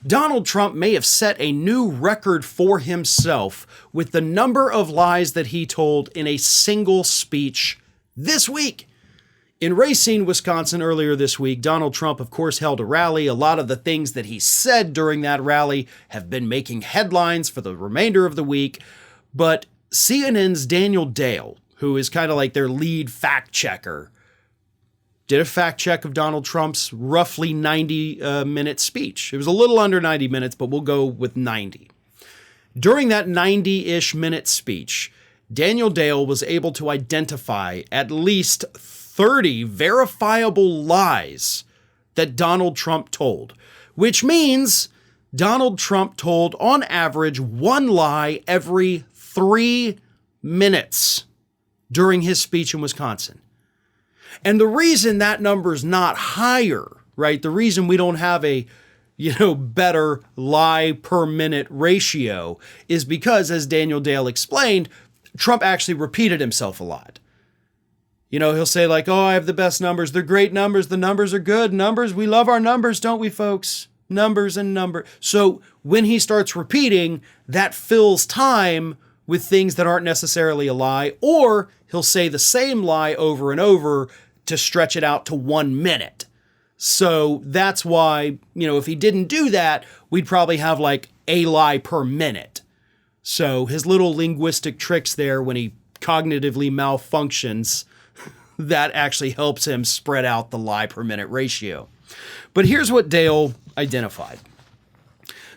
Donald Trump may have set a new record for himself with the number of lies that he told in a single speech this week. In Racine, Wisconsin, earlier this week, Donald Trump, of course, held a rally. A lot of the things that he said during that rally have been making headlines for the remainder of the week. But CNN's Daniel Dale, who is kind of like their lead fact checker, did a fact check of Donald Trump's roughly 90-minute speech. It was a little under 90 minutes, but we'll go with 90. During that 90-ish minute speech, Daniel Dale was able to identify at least 30 verifiable lies that Donald Trump told, which means Donald Trump told on average one lie every 3 minutes during his speech in Wisconsin. And the reason that number's not higher, right? The reason we don't have a, better lie per minute ratio is because, as Daniel Dale explained, Trump actually repeated himself a lot. He'll say like, oh, I have the best numbers. They're great numbers. The numbers are good numbers. We love our numbers, don't we, folks? Numbers and numbers. So when he starts repeating, that fills time with things that aren't necessarily a lie, or he'll say the same lie over and over to stretch it out to 1 minute. So that's why, if he didn't do that, we'd probably have like a lie per minute. So his little linguistic tricks there when he cognitively malfunctions, that actually helps him spread out the lie per minute ratio. But here's what Dale identified.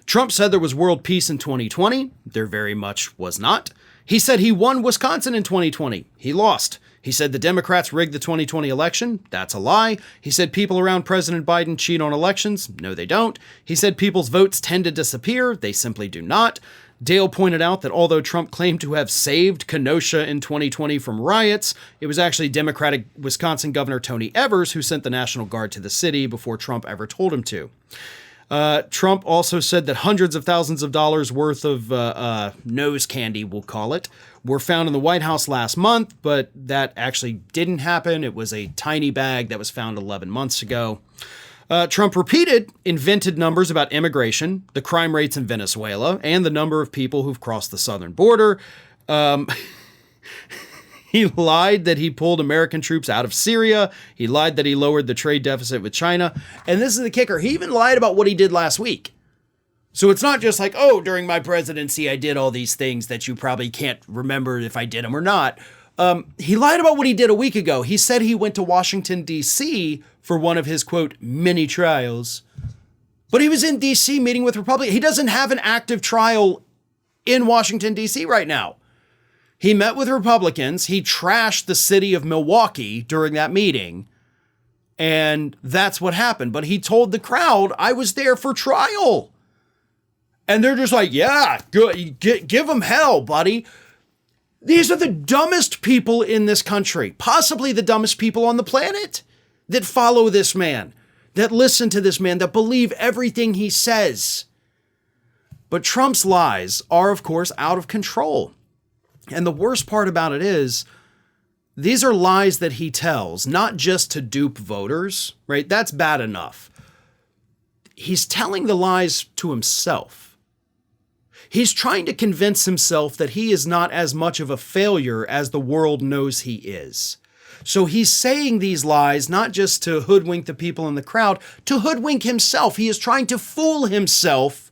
Trump said there was world peace in 2020. There very much was not. He said he won Wisconsin in 2020. He lost. He said the Democrats rigged the 2020 election. That's a lie. He said people around President Biden cheat on elections. No, they don't. He said people's votes tend to disappear. They simply do not. Dale pointed out that although Trump claimed to have saved Kenosha in 2020 from riots, it was actually Democratic Wisconsin Governor Tony Evers who sent the National Guard to the city before Trump ever told him to. Trump also said that hundreds of thousands of dollars worth of nose candy, we'll call it, were found in the White House last month, but that actually didn't happen. It was a tiny bag that was found 11 months ago. Trump repeated invented numbers about immigration, the crime rates in Venezuela, and the number of people who've crossed the southern border. He lied that he pulled American troops out of Syria. He lied that he lowered the trade deficit with China. And this is the kicker. He even lied about what he did last week. So it's not just like, oh, during my presidency, I did all these things that you probably can't remember if I did them or not. He lied about what he did a week ago. He said he went to Washington, D.C. for one of his, quote, mini trials. But he was in D.C. meeting with Republicans. He doesn't have an active trial in Washington, D.C. right now. He met with Republicans. He trashed the city of Milwaukee during that meeting. And that's what happened. But he told the crowd, I was there for trial. And they're just like, yeah, good. Give them hell, buddy. These are the dumbest people in this country, possibly the dumbest people on the planet, that follow this man, that listen to this man, that believe everything he says. But Trump's lies are, of course, out of control. And the worst part about it is, these are lies that he tells, not just to dupe voters, right? That's bad enough. He's telling the lies to himself. He's trying to convince himself that he is not as much of a failure as the world knows he is. So he's saying these lies not just to hoodwink the people in the crowd, to hoodwink himself. He is trying to fool himself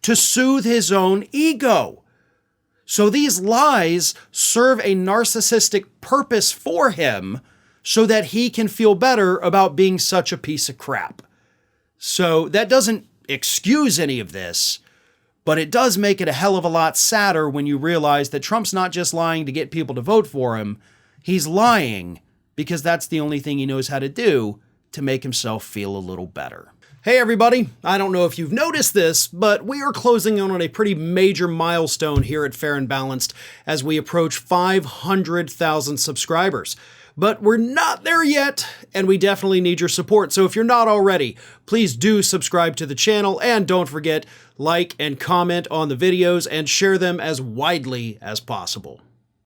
to soothe his own ego. So these lies serve a narcissistic purpose for him so that he can feel better about being such a piece of crap. So that doesn't excuse any of this, but it does make it a hell of a lot sadder when you realize that Trump's not just lying to get people to vote for him. He's lying because that's the only thing he knows how to do to make himself feel a little better. Hey everybody, I don't know if you've noticed this, but we are closing in on a pretty major milestone here at Fair and Balanced as we approach 500,000 subscribers. But we're not there yet, and we definitely need your support. So if you're not already, please do subscribe to the channel, and don't forget, like and comment on the videos and share them as widely as possible.